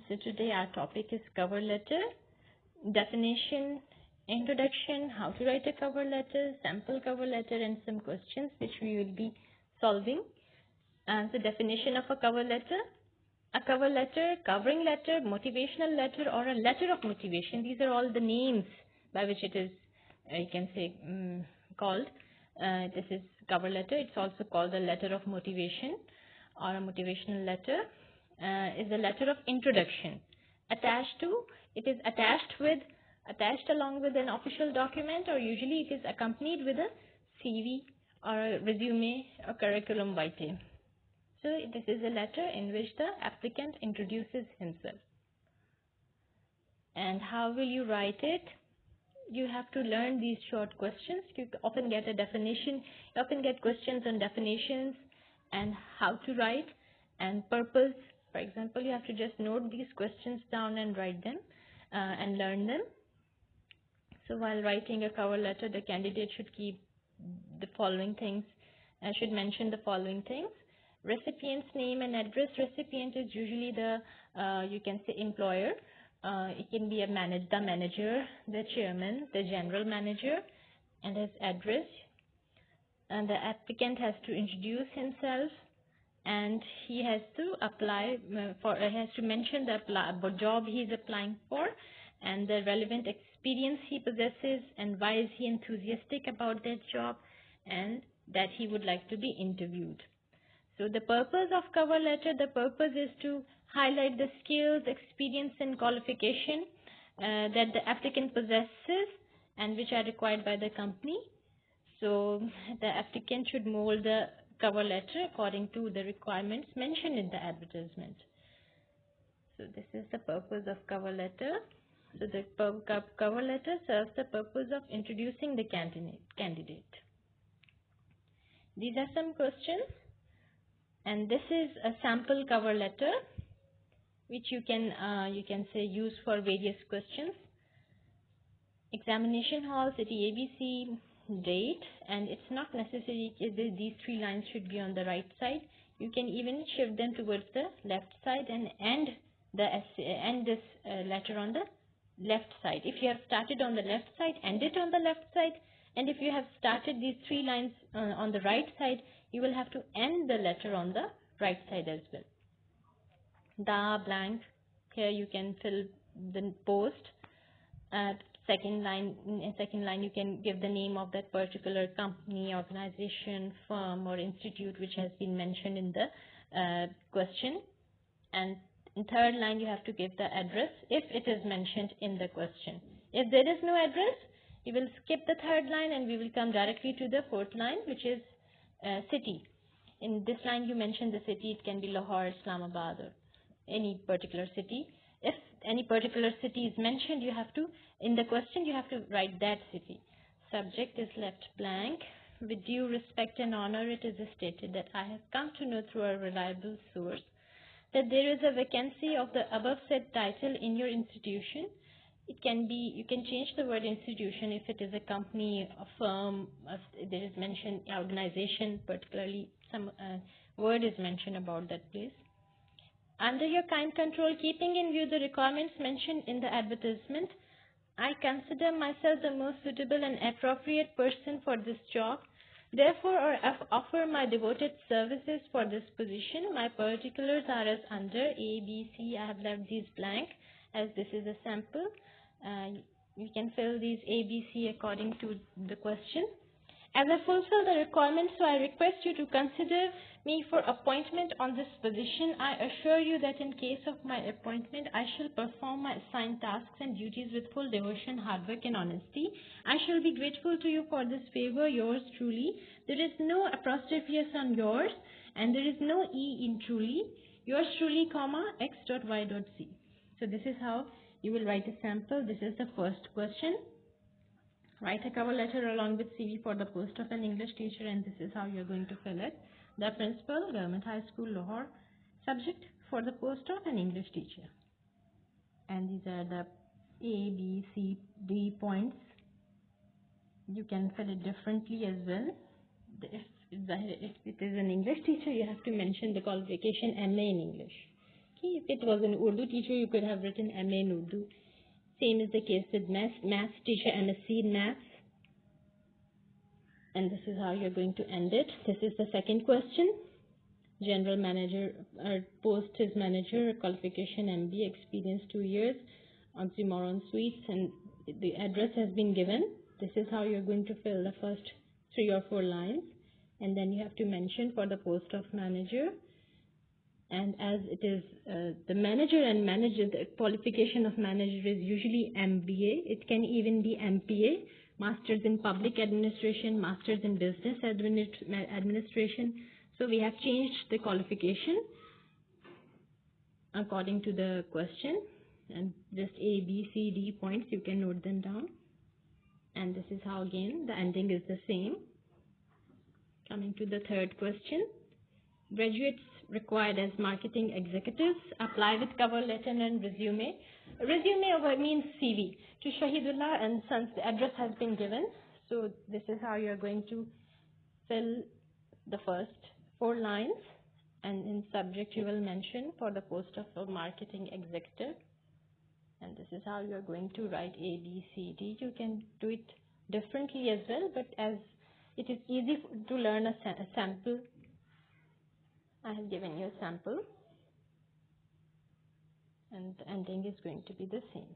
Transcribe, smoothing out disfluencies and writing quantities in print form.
So today our topic is cover letter, definition, introduction, how to write a cover letter, sample cover letter, and some questions which we will be solving. The definition of a cover letter. A cover letter, covering letter, motivational letter, or a letter of motivation. These are all the names by which it is, you can say, called. This is cover letter. It's also called a letter of motivation or a motivational letter. Is a letter of introduction. It is attached along with an official document, or usually it is accompanied with a CV or a resume or curriculum vitae. So this is a letter in which the applicant introduces himself. And how will you write it? You have to learn these short questions. You often get a definition. You often get questions on definitions and how to write and purpose. For example, you have to just note these questions down and write them and learn them. So while writing a cover letter, the candidate should keep the following things, should mention the following things. Recipient's name and address. Recipient is usually the, you can say, employer. It can be the manager, the chairman, the general manager, and his address. And the applicant has to introduce himself, and he has to apply has to mention the job he is applying for, and the relevant experience he possesses, and why is he enthusiastic about that job, and that he would like to be interviewed. So the purpose of cover letter, the purpose is to highlight the skills, experience, and qualification that the applicant possesses and which are required by the company. So the applicant should mold the cover letter according to the requirements mentioned in the advertisement. So this is the purpose of cover letter. So the cover letter serves the purpose of introducing the candidate. These are some questions. And this is a sample cover letter which you can say use for various questions. Examination hall, city ABC, date, and it's not necessary these three lines should be on the right side. You can even shift them towards the left side and end this letter on the left side. If you have started on the left side, end it on the left side. And if you have started these three lines on the right side, you will have to end the letter on the right side as well. The blank, here you can fill the post. Second line you can give the name of that particular company, organization, firm, or institute which has been mentioned in the question. And in third line you have to give the address if it is mentioned in the question. If there is no address, you will skip the third line and we will come directly to the fourth line, which is city. In this line you mention the city. It can be Lahore, Islamabad, or any particular city. If any particular city is mentioned, you have to, in the question, you have to write that city. Subject is left blank. With due respect and honor, it is stated that I have come to know through a reliable source that there is a vacancy of the above said title in your institution. It can be, you can change the word institution if it is a company, a firm, there is mentioned organization, particularly some word is mentioned about that place. Under your kind control, keeping in view the requirements mentioned in the advertisement, I consider myself the most suitable and appropriate person for this job. Therefore, I offer my devoted services for this position. My particulars are as under A, B, C. I have left these blank as this is a sample. You can fill these A, B, C according to the question. As I fulfill the requirements, so I request you to consider me for appointment on this position. I assure you that in case of my appointment, I shall perform my assigned tasks and duties with full devotion, hard work, and honesty. I shall be grateful to you for this favor. Yours truly. There is no apostrophe on yours, and there is no E in truly. Yours truly, X.Y.C. So this is how you will write a sample. This is the first question. Write a cover letter along with CV for the post of an English teacher, and this is how you are going to fill it. The principal, Government High School, Lahore. Subject, for the post of an English teacher. And these are the A, B, C, D points. You can fill it differently as well. If it is an English teacher, you have to mention the qualification MA in English. Okay, if it was an Urdu teacher, you could have written MA in Urdu. Same is the case with maths teacher, MSc in maths. And this is how you're going to end it. This is the second question. General manager, post is manager, qualification MB, experience 2 years, oxymoron suites, and the address has been given. This is how you're going to fill the first 3 or 4 lines. And then you have to mention for the post of manager. And as it is the manager and manager, the qualification of manager is usually MBA. It can even be MPA, Masters in Public Administration, Masters in Business Administration. So we have changed the qualification according to the question. And just A, B, C, D points, you can note them down. And this is how, again, the ending is the same. Coming to the third question. Graduates required as marketing executives apply with cover letter and resume. Resume means CV. To Shahidullah and Sons, the address has been given. So this is how you're going to fill the first 4 lines. And in subject you will mention for the post of a marketing executive. And this is how you're going to write A, B, C, D. You can do it differently as well, but as it is easy to learn a sample, I have given you a sample, and the ending is going to be the same.